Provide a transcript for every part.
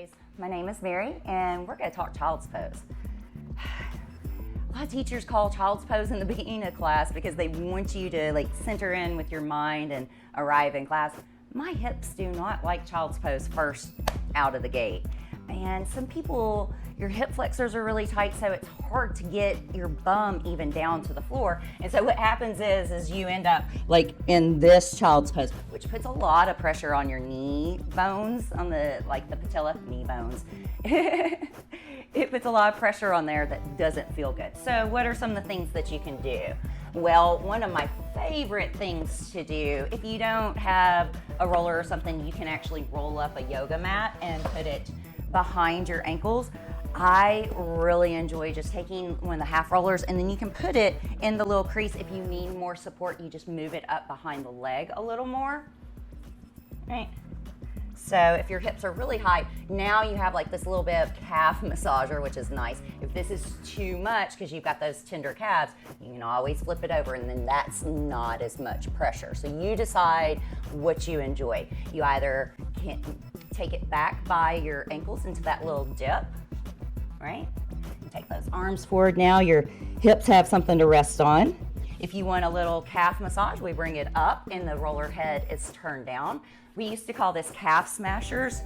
guys, my name is Mary and we're going to talk child's pose. A lot of teachers call child's pose in the beginning of class because they want you to like center in with your mind and arrive in class. My hips do not like child's pose first out of the gate. And some people, your hip flexors are really tight, so it's hard to get your bum even down to the floor. And so what happens is you end up like in this child's pose, which puts a lot of pressure on your knee bones, on the patella knee bones. It puts a lot of pressure on there that doesn't feel good. So what are some of the things that you can do? Well, one of my favorite things to do, if you don't have a roller or something, you can actually roll up a yoga mat and put it behind your ankles. I really enjoy just taking one of the half rollers and then you can put it in the little crease. If you need more support, you just move it up behind the leg a little more, right? So if your hips are really high, now you have like this little bit of calf massager, which is nice. If this is too much because you've got those tender calves, you can always flip it over and then that's not as much pressure. So you decide what you enjoy. You either can take it back by your ankles into that little dip, right? And take those arms forward. Now your hips have something to rest on. If you want a little calf massage, we bring it up and the roller head is turned down. We used to call this calf smashers.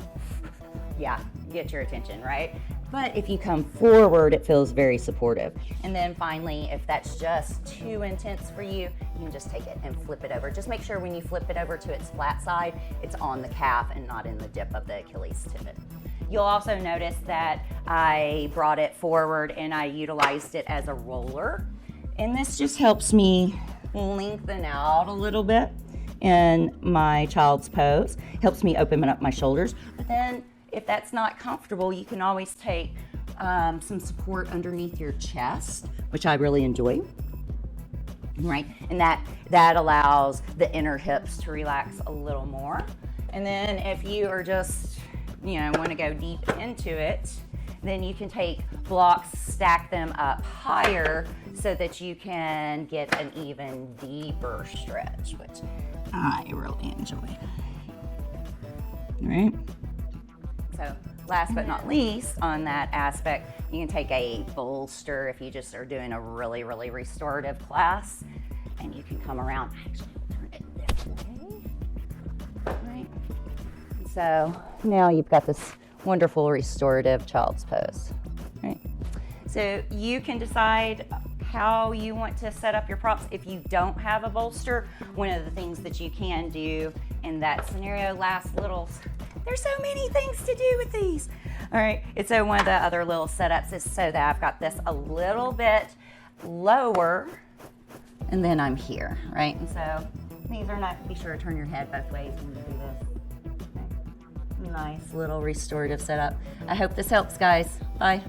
Yeah, get your attention, right? But if you come forward, it feels very supportive. And then finally, if that's just too intense for you, you can just take it and flip it over. Just make sure when you flip it over to its flat side, it's on the calf and not in the dip of the Achilles tendon. You'll also notice that I brought it forward and I utilized it as a roller. And this just helps me lengthen out a little bit in my child's pose. Helps me open up my shoulders. But then if that's not comfortable, you can always take some support underneath your chest, which I really enjoy, right? And that allows the inner hips to relax a little more. And then if you are just, want to go deep into it, then you can take blocks, stack them up higher so that you can get an even deeper stretch, which I really enjoy. All right. So last but not least on that aspect, you can take a bolster if you just are doing a really, really restorative class, and you can come around, actually turn it this way, right? So now you've got this wonderful restorative child's pose, right? So you can decide how you want to set up your props. If you don't have a bolster, one of the things that you can do in that scenario, there's so many things to do with these. All right, and so one of the other little setups is so that I've got this a little bit lower and then I'm here, right? And so these are not, be sure to turn your head both ways when you do this. Nice little restorative setup. I hope this helps, guys. Bye.